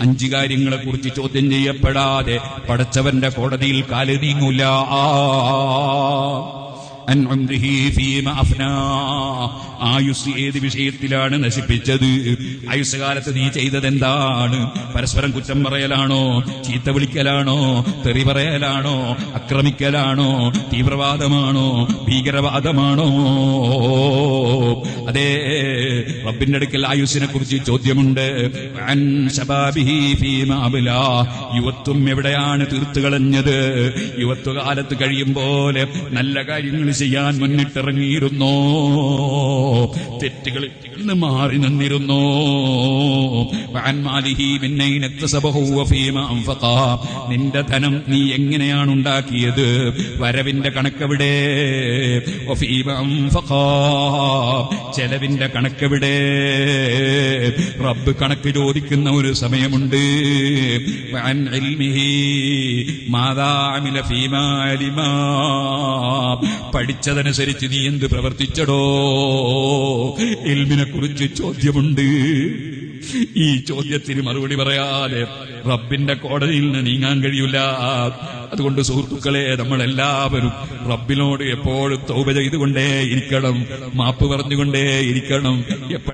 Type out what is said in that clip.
5 കാര്യങ്ങളെക്കുറിച്ച് ചോദ്യം ചെയ്യപ്പെടാതെ പടച്ചവന്റെ കോടതിയിൽ കാല് നീങ്ങൂല. അൻ ഉംരിഹി ഫീമ അഫ്നാ, ആയുസ് ഏത് വിഷയത്തിലാണ് നശിപ്പിച്ചത്? ആയുസ് കാലത്ത് നീ ചെയ്തതെന്താണ്? പരസ്പരം കുറ്റം പറയലാണോ? ചീത്ത വിളിക്കലാണോ? തെറി പറയലാണോ? ആക്രമിക്കലാണോ? തീവ്രവാദമാണോ? ഭീകരവാദമാണോ? അതേ, റബ്ബിന്റെ അടുക്കൽ ആയുസ്സിനെ കുറിച്ച് ചോദ്യമുണ്ട്. അൻ ശബാബിഹി ഫീമ അബ്ലാ, യുവത്വം എവിടെയാണ് തീർത്തു കളഞ്ഞത്? യുവത്വകാലത്ത് കഴിയും പോലെ നല്ല കാര്യങ്ങൾ ചെയ്യാൻ മുന്നിട്ടിറങ്ങിയിരുന്നോ? തെറ്റുകളിൽ നിന്ന് മാറി നിന്നിരുന്നോ? നിന്റെ ധനം നീ എങ്ങനെയാണ് ഉണ്ടാക്കിയത്? വരവിന്റെ കണക്കെവിടെ? ചെലവിന്റെ കണക്കെവിടെ? റബ്ബ് കണക്ക് ചോദിക്കുന്ന ഒരു സമയമുണ്ട്. പഠിച്ചതനുസരിച്ച് നീ എന്ത് പ്രവർത്തിച്ചടോ? ഇൽമിനെ കുറിച്ച് ചോദ്യമുണ്ട്. ഈ ചോദ്യത്തിന് മറുപടി പറയാതെ റബ്ബിന്റെ കോടതിയിൽ നിന്ന് നീങ്ങാൻ കഴിയില്ല. അതുകൊണ്ട് സുഹൃത്തുക്കളെ, നമ്മളെല്ലാവരും റബ്ബിനോട് എപ്പോഴും തൗബ ചെയ്തുകൊണ്ടേ ഇരിക്കണം, മാപ്പ് പറഞ്ഞുകൊണ്ടേ ഇരിക്കണം.